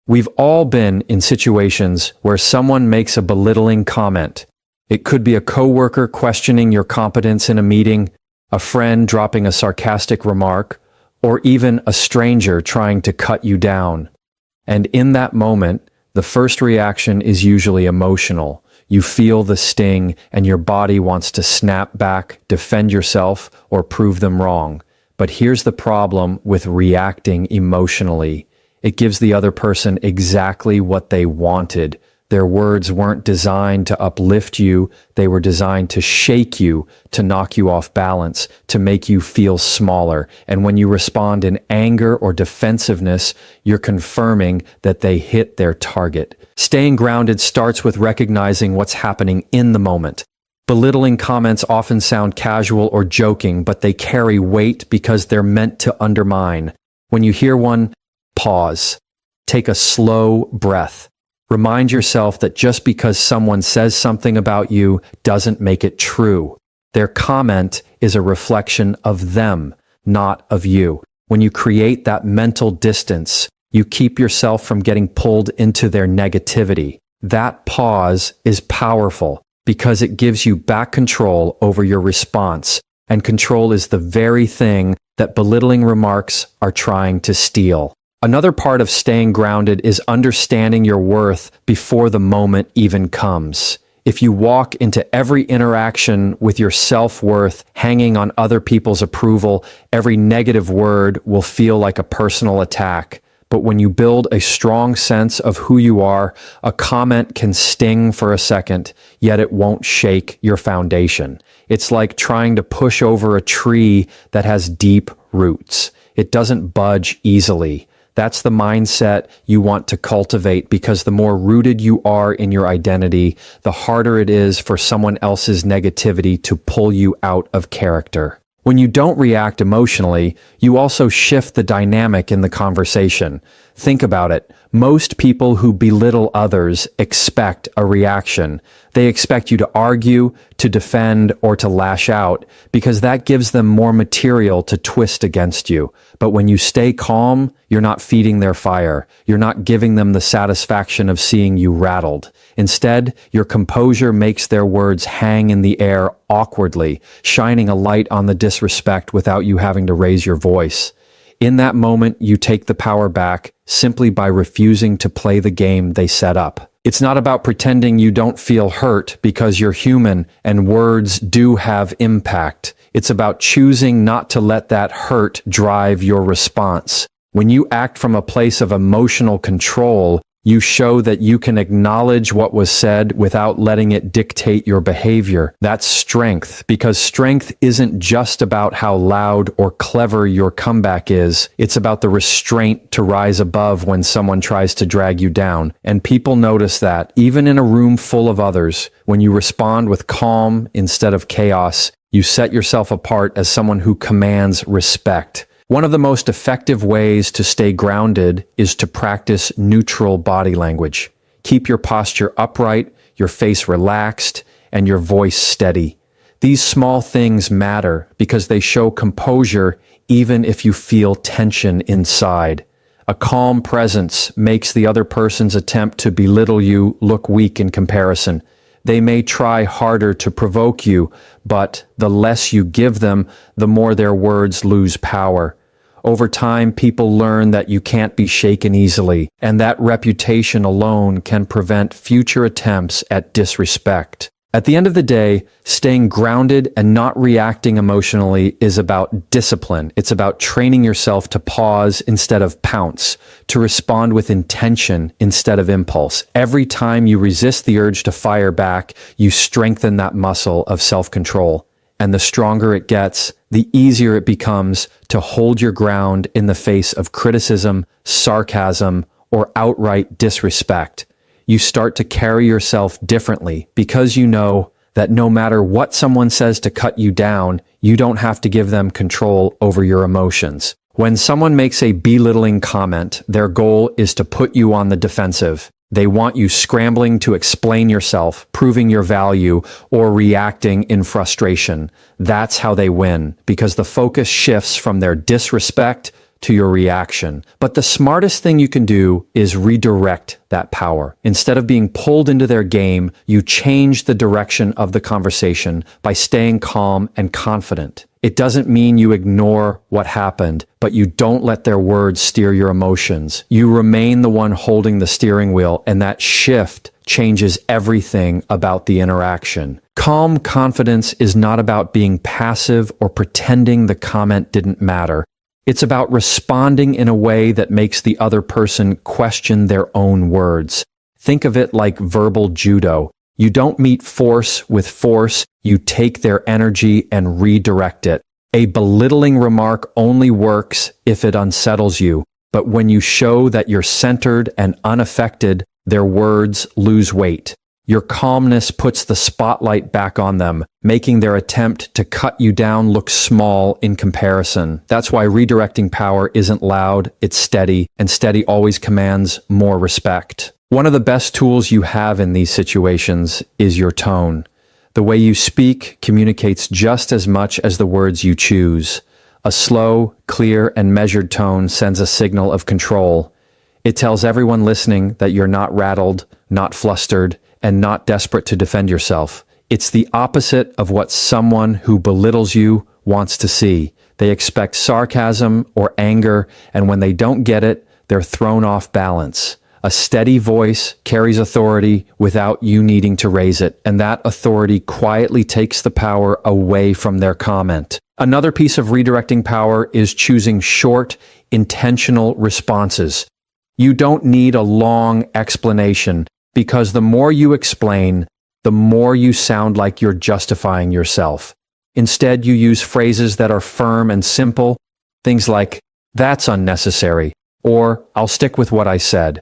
We've all been in situations where someone makes a belittling comment. It could be a coworker questioning your competence in a meeting, a friend dropping a sarcastic remark, or even a stranger trying to cut you down. And in that moment, the first reaction is usually emotional. You feel the sting and your body wants to snap back, defend yourself, or prove them wrong. But here's the problem with reacting emotionally. It gives the other person exactly what they wanted. Their words weren't designed to uplift you. They were designed to shake you, to knock you off balance, to make you feel smaller. And when you respond in anger or defensiveness, you're confirming that they hit their target. Staying grounded starts with recognizing what's happening in the moment. Belittling comments often sound casual or joking, but they carry weight because they're meant to undermine. When you hear one, pause. Take a slow breath. Remind yourself that just because someone says something about you doesn't make it true. Their comment is a reflection of them, not of you. When you create that mental distance, you keep yourself from getting pulled into their negativity. That pause is powerful because it gives you back control over your response, and control is the very thing that belittling remarks are trying to steal. Another part of staying grounded is understanding your worth before the moment even comes. If you walk into every interaction with your self-worth hanging on other people's approval, every negative word will feel like a personal attack. But when you build a strong sense of who you are, a comment can sting for a second, yet it won't shake your foundation. It's like trying to push over a tree that has deep roots. It doesn't budge easily. That's the mindset you want to cultivate, because the more rooted you are in your identity, the harder it is for someone else's negativity to pull you out of character. When you don't react emotionally, you also shift the dynamic in the conversation. Think about it. Most people who belittle others expect a reaction. They expect you to argue, to defend, or to lash out, because that gives them more material to twist against you. But when you stay calm, you're not feeding their fire. You're not giving them the satisfaction of seeing you rattled. Instead, your composure makes their words hang in the air awkwardly, shining a light on the disrespect without you having to raise your voice. In that moment, you take the power back simply by refusing to play the game they set up. It's not about pretending you don't feel hurt, because you're human and words do have impact. It's about choosing not to let that hurt drive your response. When you act from a place of emotional control, you show that you can acknowledge what was said without letting it dictate your behavior. That's strength, because strength isn't just about how loud or clever your comeback is. It's about the restraint to rise above when someone tries to drag you down. And people notice that, even in a room full of others, when you respond with calm instead of chaos, you set yourself apart as someone who commands respect. One of the most effective ways to stay grounded is to practice neutral body language. Keep your posture upright, your face relaxed, and your voice steady. These small things matter because they show composure even if you feel tension inside. A calm presence makes the other person's attempt to belittle you look weak in comparison. They may try harder to provoke you, but the less you give them, the more their words lose power. Over time, people learn that you can't be shaken easily, and that reputation alone can prevent future attempts at disrespect. At the end of the day, staying grounded and not reacting emotionally is about discipline. It's about training yourself to pause instead of pounce, to respond with intention instead of impulse. Every time you resist the urge to fire back, you strengthen that muscle of self-control. And the stronger it gets, the easier it becomes to hold your ground in the face of criticism, sarcasm, or outright disrespect. You start to carry yourself differently because you know that no matter what someone says to cut you down, you don't have to give them control over your emotions. When someone makes a belittling comment, their goal is to put you on the defensive. They want you scrambling to explain yourself, proving your value, or reacting in frustration. That's how they win, because the focus shifts from their disrespect to your reaction. But the smartest thing you can do is redirect that power. Instead of being pulled into their game, you change the direction of the conversation by staying calm and confident. It doesn't mean you ignore what happened, but you don't let their words steer your emotions. You remain the one holding the steering wheel, and that shift changes everything about the interaction. Calm confidence is not about being passive or pretending the comment didn't matter. It's about responding in a way that makes the other person question their own words. Think of it like verbal judo. You don't meet force with force, you take their energy and redirect it. A belittling remark only works if it unsettles you, but when you show that you're centered and unaffected, their words lose weight. Your calmness puts the spotlight back on them, making their attempt to cut you down look small in comparison. That's why redirecting power isn't loud, it's steady, and steady always commands more respect. One of the best tools you have in these situations is your tone. The way you speak communicates just as much as the words you choose. A slow, clear, and measured tone sends a signal of control. It tells everyone listening that you're not rattled, not flustered, and not desperate to defend yourself. It's the opposite of what someone who belittles you wants to see. They expect sarcasm or anger, and when they don't get it, they're thrown off balance. A steady voice carries authority without you needing to raise it, and that authority quietly takes the power away from their comment. Another piece of redirecting power is choosing short, intentional responses. You don't need a long explanation, because the more you explain, the more you sound like you're justifying yourself. Instead, you use phrases that are firm and simple, things like, "That's unnecessary," or "I'll stick with what I said."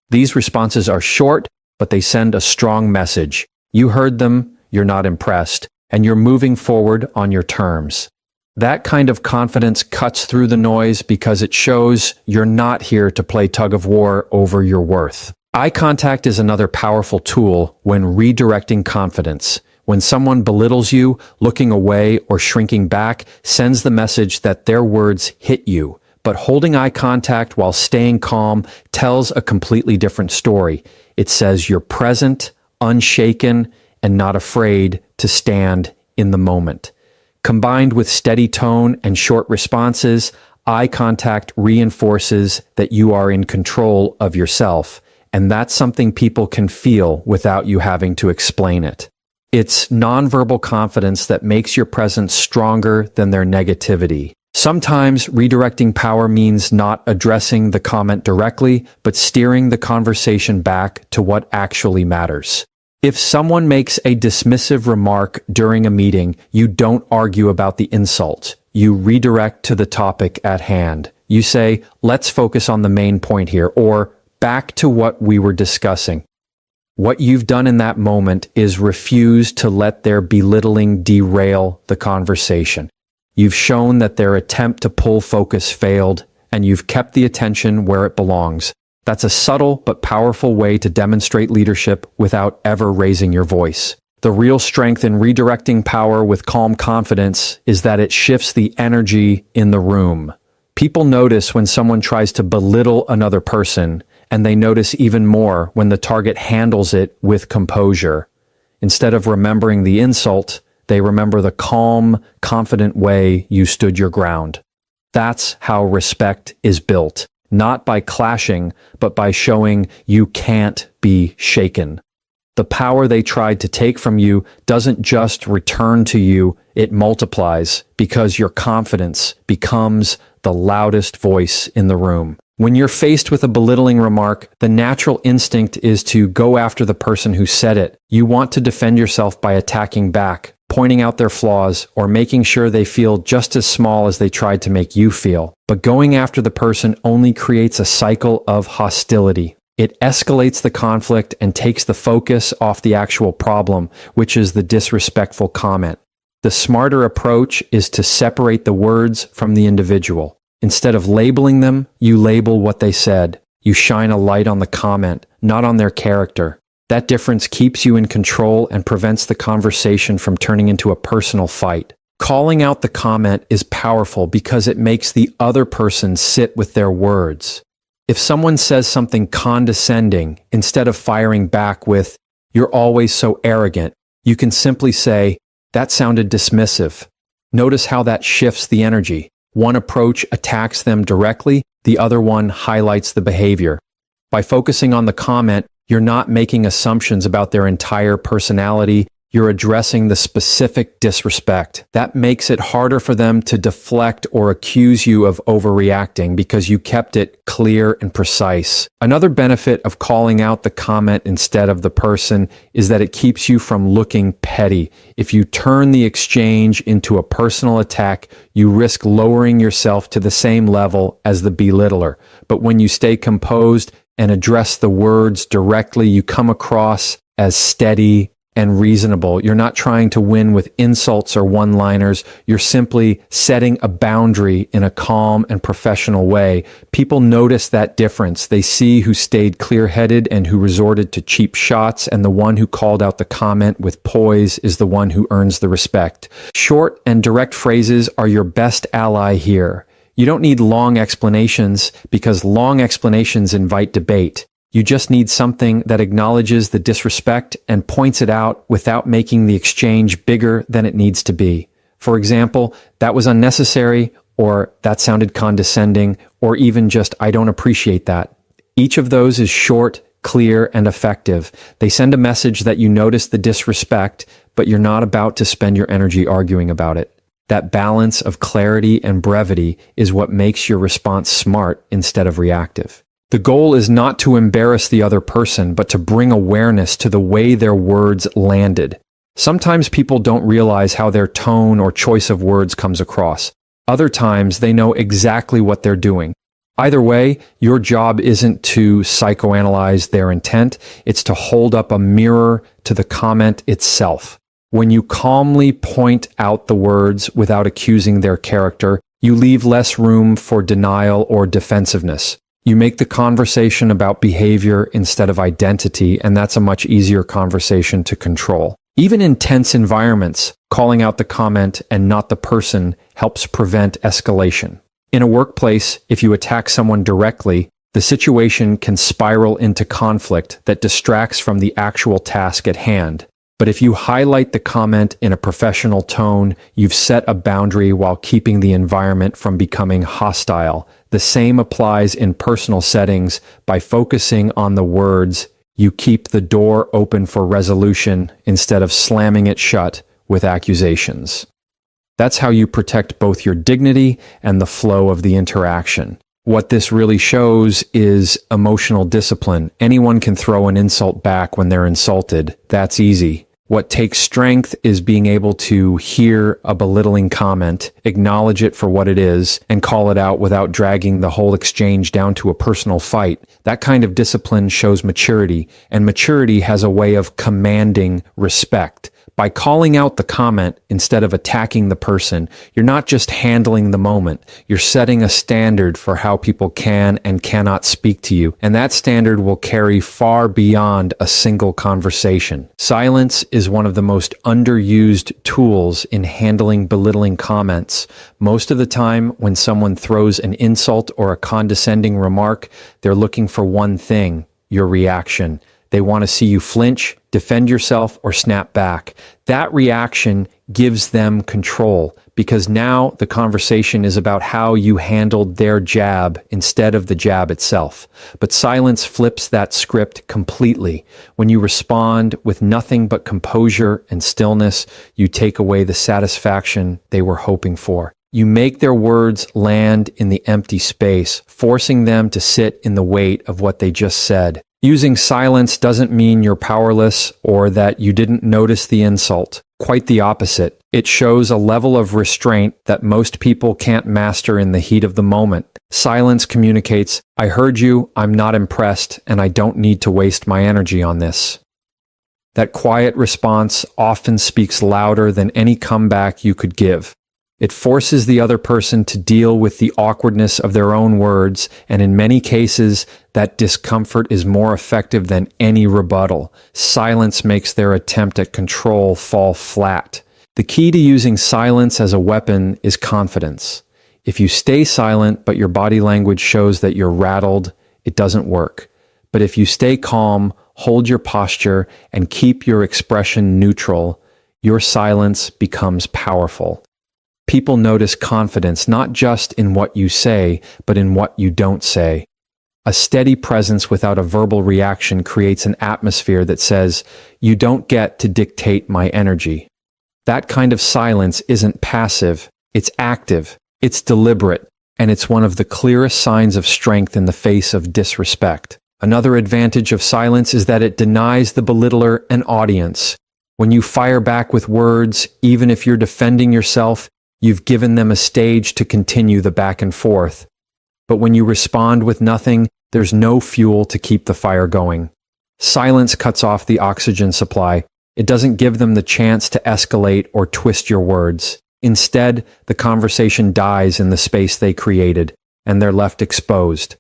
These responses are short, but they send a strong message. You heard them, you're not impressed, and you're moving forward on your terms. That kind of confidence cuts through the noise because it shows you're not here to play tug of war over your worth. Eye contact is another powerful tool when redirecting confidence. When someone belittles you, looking away or shrinking back sends the message that their words hit you. But holding eye contact while staying calm tells a completely different story. It says you're present, unshaken, and not afraid to stand in the moment. Combined with steady tone and short responses, eye contact reinforces that you are in control of yourself, and that's something people can feel without you having to explain it. It's nonverbal confidence that makes your presence stronger than their negativity. Sometimes redirecting power means not addressing the comment directly, but steering the conversation back to what actually matters. If someone makes a dismissive remark during a meeting, you don't argue about the insult. You redirect to the topic at hand. You say, "Let's focus on the main point here," or "back to what we were discussing." What you've done in that moment is refuse to let their belittling derail the conversation. You've shown that their attempt to pull focus failed, and you've kept the attention where it belongs. That's a subtle but powerful way to demonstrate leadership without ever raising your voice. The real strength in redirecting power with calm confidence is that it shifts the energy in the room. People notice when someone tries to belittle another person, and they notice even more when the target handles it with composure. Instead of remembering the insult, they remember the calm, confident way you stood your ground. That's how respect is built, not by clashing, but by showing you can't be shaken. The power they tried to take from you doesn't just return to you, it multiplies because your confidence becomes the loudest voice in the room. When you're faced with a belittling remark, the natural instinct is to go after the person who said it. You want to defend yourself by attacking back, pointing out their flaws, or making sure they feel just as small as they tried to make you feel. But going after the person only creates a cycle of hostility. It escalates the conflict and takes the focus off the actual problem, which is the disrespectful comment. The smarter approach is to separate the words from the individual. Instead of labeling them, you label what they said. You shine a light on the comment, not on their character. That difference keeps you in control and prevents the conversation from turning into a personal fight. Calling out the comment is powerful because it makes the other person sit with their words. If someone says something condescending, instead of firing back with, "You're always so arrogant," you can simply say, "That sounded dismissive." Notice how that shifts the energy. One approach attacks them directly, the other one highlights the behavior. By focusing on the comment, you're not making assumptions about their entire personality. You're addressing the specific disrespect. That makes it harder for them to deflect or accuse you of overreacting because you kept it clear and precise. Another benefit of calling out the comment instead of the person is that it keeps you from looking petty. If you turn the exchange into a personal attack, you risk lowering yourself to the same level as the belittler. But when you stay composed and address the words directly, you come across as steady and reasonable. You're not trying to win with insults or one-liners. You're simply setting a boundary in a calm and professional way. People notice that difference. They see who stayed clear-headed and who resorted to cheap shots, and the one who called out the comment with poise is the one who earns the respect. Short and direct phrases are your best ally here. You don't need long explanations because long explanations invite debate. You just need something that acknowledges the disrespect and points it out without making the exchange bigger than it needs to be. For example, "That was unnecessary," or "That sounded condescending," or even just "I don't appreciate that." Each of those is short, clear, and effective. They send a message that you notice the disrespect, but you're not about to spend your energy arguing about it. That balance of clarity and brevity is what makes your response smart instead of reactive. The goal is not to embarrass the other person, but to bring awareness to the way their words landed. Sometimes people don't realize how their tone or choice of words comes across. Other times, they know exactly what they're doing. Either way, your job isn't to psychoanalyze their intent, it's to hold up a mirror to the comment itself. When you calmly point out the words without accusing their character, you leave less room for denial or defensiveness. You make the conversation about behavior instead of identity, and that's a much easier conversation to control. Even in tense environments, calling out the comment and not the person helps prevent escalation. In a workplace, if you attack someone directly, the situation can spiral into conflict that distracts from the actual task at hand. But if you highlight the comment in a professional tone, you've set a boundary while keeping the environment from becoming hostile. The same applies in personal settings. By focusing on the words, you keep the door open for resolution instead of slamming it shut with accusations. That's how you protect both your dignity and the flow of the interaction. What this really shows is emotional discipline. Anyone can throw an insult back when they're insulted. That's easy. What takes strength is being able to hear a belittling comment, acknowledge it for what it is, and call it out without dragging the whole exchange down to a personal fight. That kind of discipline shows maturity, and maturity has a way of commanding respect. By calling out the comment instead of attacking the person, you're not just handling the moment, you're setting a standard for how people can and cannot speak to you, and that standard will carry far beyond a single conversation. Silence is one of the most underused tools in handling belittling comments. Most of the time, when someone throws an insult or a condescending remark, they're looking for one thing: your reaction. They want to see you flinch, defend yourself, or snap back. That reaction gives them control because now the conversation is about how you handled their jab instead of the jab itself. But silence flips that script completely. When you respond with nothing but composure and stillness, you take away the satisfaction they were hoping for. You make their words land in the empty space, forcing them to sit in the weight of what they just said. Using silence doesn't mean you're powerless or that you didn't notice the insult. Quite the opposite. It shows a level of restraint that most people can't master in the heat of the moment. Silence communicates, "I heard you, I'm not impressed, and I don't need to waste my energy on this." That quiet response often speaks louder than any comeback you could give. It forces the other person to deal with the awkwardness of their own words, and in many cases, that discomfort is more effective than any rebuttal. Silence makes their attempt at control fall flat. The key to using silence as a weapon is confidence. If you stay silent, but your body language shows that you're rattled, it doesn't work. But if you stay calm, hold your posture, and keep your expression neutral, your silence becomes powerful. People notice confidence not just in what you say, but in what you don't say. A steady presence without a verbal reaction creates an atmosphere that says, "You don't get to dictate my energy." That kind of silence isn't passive, it's active, it's deliberate, and it's one of the clearest signs of strength in the face of disrespect. Another advantage of silence is that it denies the belittler an audience. When you fire back with words, even if you're defending yourself, you've given them a stage to continue the back and forth. But when you respond with nothing, there's no fuel to keep the fire going. Silence cuts off the oxygen supply. It doesn't give them the chance to escalate or twist your words. Instead, the conversation dies in the space they created, and they're left exposed.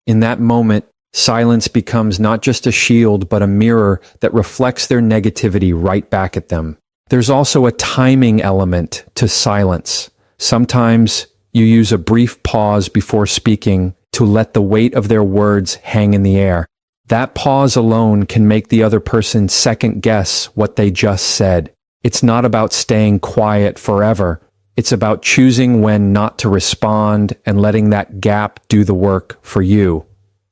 In that moment, silence becomes not just a shield, but a mirror that reflects their negativity right back at them. There's also a timing element to silence. Sometimes you use a brief pause before speaking to let the weight of their words hang in the air. That pause alone can make the other person second guess what they just said. It's not about staying quiet forever. It's about choosing when not to respond and letting that gap do the work for you.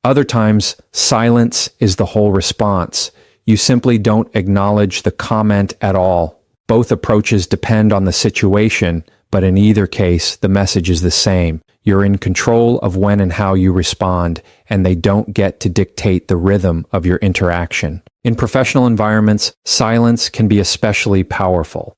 Other times, silence is the whole response. You simply don't acknowledge the comment at all. Both approaches depend on the situation, but in either case, the message is the same. You're in control of when and how you respond, and they don't get to dictate the rhythm of your interaction. In professional environments, silence can be especially powerful.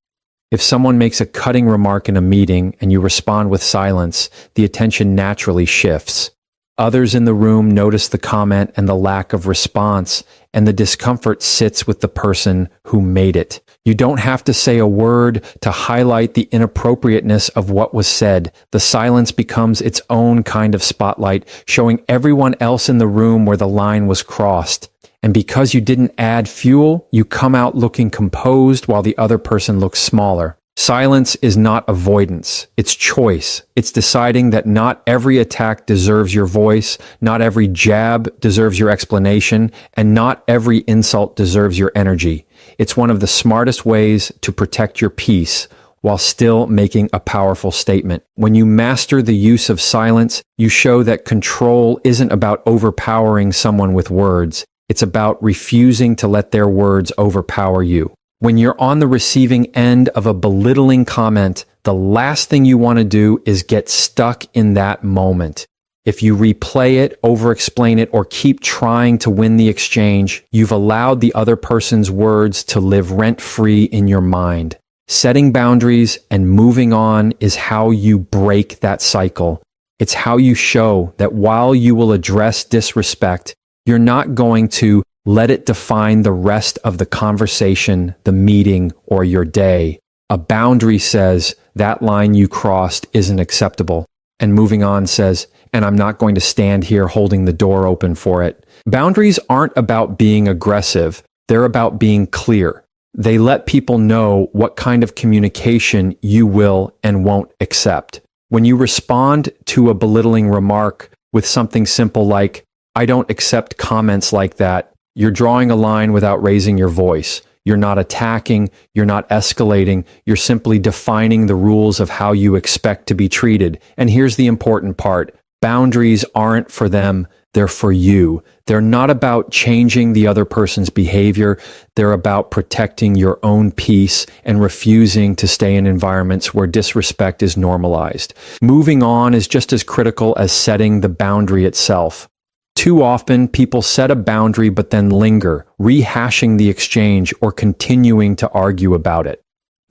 If someone makes a cutting remark in a meeting and you respond with silence, the attention naturally shifts. Others in the room notice the comment and the lack of response, and the discomfort sits with the person who made it. You don't have to say a word to highlight the inappropriateness of what was said. The silence becomes its own kind of spotlight, showing everyone else in the room where the line was crossed. And because you didn't add fuel, you come out looking composed while the other person looks smaller. Silence is not avoidance, it's choice. It's deciding that not every attack deserves your voice, not every jab deserves your explanation, and not every insult deserves your energy. It's one of the smartest ways to protect your peace while still making a powerful statement. When you master the use of silence, you show that control isn't about overpowering someone with words. It's about refusing to let their words overpower you. When you're on the receiving end of a belittling comment, the last thing you want to do is get stuck in that moment. If you replay it, over-explain it, or keep trying to win the exchange, you've allowed the other person's words to live rent-free in your mind. Setting boundaries and moving on is how you break that cycle. It's how you show that while you will address disrespect, you're not going to let it define the rest of the conversation, the meeting, or your day. A boundary says, that line you crossed isn't acceptable. And moving on says, and I'm not going to stand here holding the door open for it. Boundaries aren't about being aggressive. They're about being clear. They let people know what kind of communication you will and won't accept. When you respond to a belittling remark with something simple like, I don't accept comments like that, you're drawing a line without raising your voice. You're not attacking, you're not escalating, you're simply defining the rules of how you expect to be treated. And here's the important part. Boundaries aren't for them, they're for you. They're not about changing the other person's behavior. They're about protecting your own peace and refusing to stay in environments where disrespect is normalized. Moving on is just as critical as setting the boundary itself. Too often, people set a boundary but then linger, rehashing the exchange or continuing to argue about it.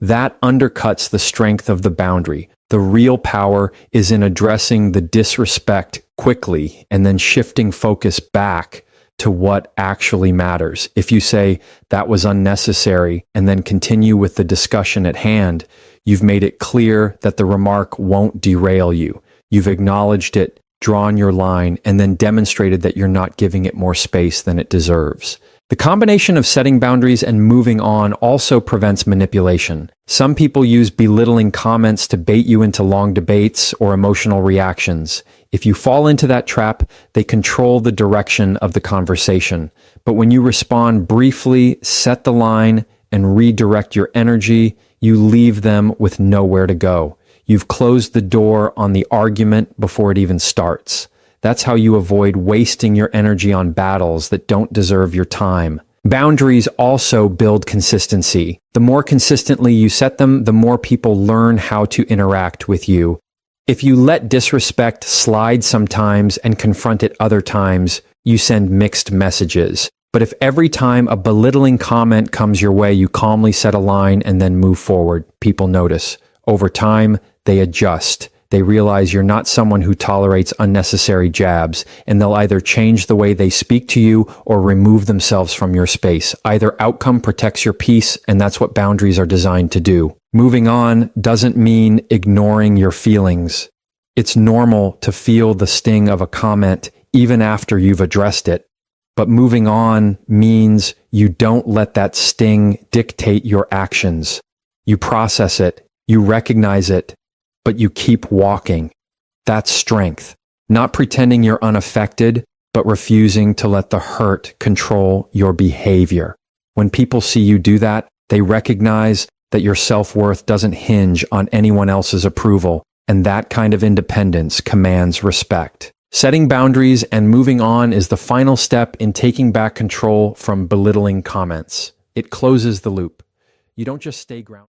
That undercuts the strength of the boundary. The real power is in addressing the disrespect quickly and then shifting focus back to what actually matters. If you say, that was unnecessary, and then continue with the discussion at hand, you've made it clear that the remark won't derail you. You've acknowledged it, drawn your line, and then demonstrated that you're not giving it more space than it deserves. The combination of setting boundaries and moving on also prevents manipulation. Some people use belittling comments to bait you into long debates or emotional reactions. If you fall into that trap, they control the direction of the conversation. But when you respond briefly, set the line, and redirect your energy, you leave them with nowhere to go. You've closed the door on the argument before it even starts. That's how you avoid wasting your energy on battles that don't deserve your time. Boundaries also build consistency. The more consistently you set them, the more people learn how to interact with you. If you let disrespect slide sometimes and confront it other times, you send mixed messages. But if every time a belittling comment comes your way, you calmly set a line and then move forward, people notice. Over time, they adjust. They realize you're not someone who tolerates unnecessary jabs, and they'll either change the way they speak to you or remove themselves from your space. Either outcome protects your peace, and that's what boundaries are designed to do. Moving on doesn't mean ignoring your feelings. It's normal to feel the sting of a comment even after you've addressed it. But moving on means you don't let that sting dictate your actions. You process it, you recognize it, but you keep walking. That's strength. Not pretending you're unaffected, but refusing to let the hurt control your behavior. When people see you do that, they recognize that your self-worth doesn't hinge on anyone else's approval, and that kind of independence commands respect. Setting boundaries and moving on is the final step in taking back control from belittling comments. It closes the loop. You don't just stay grounded.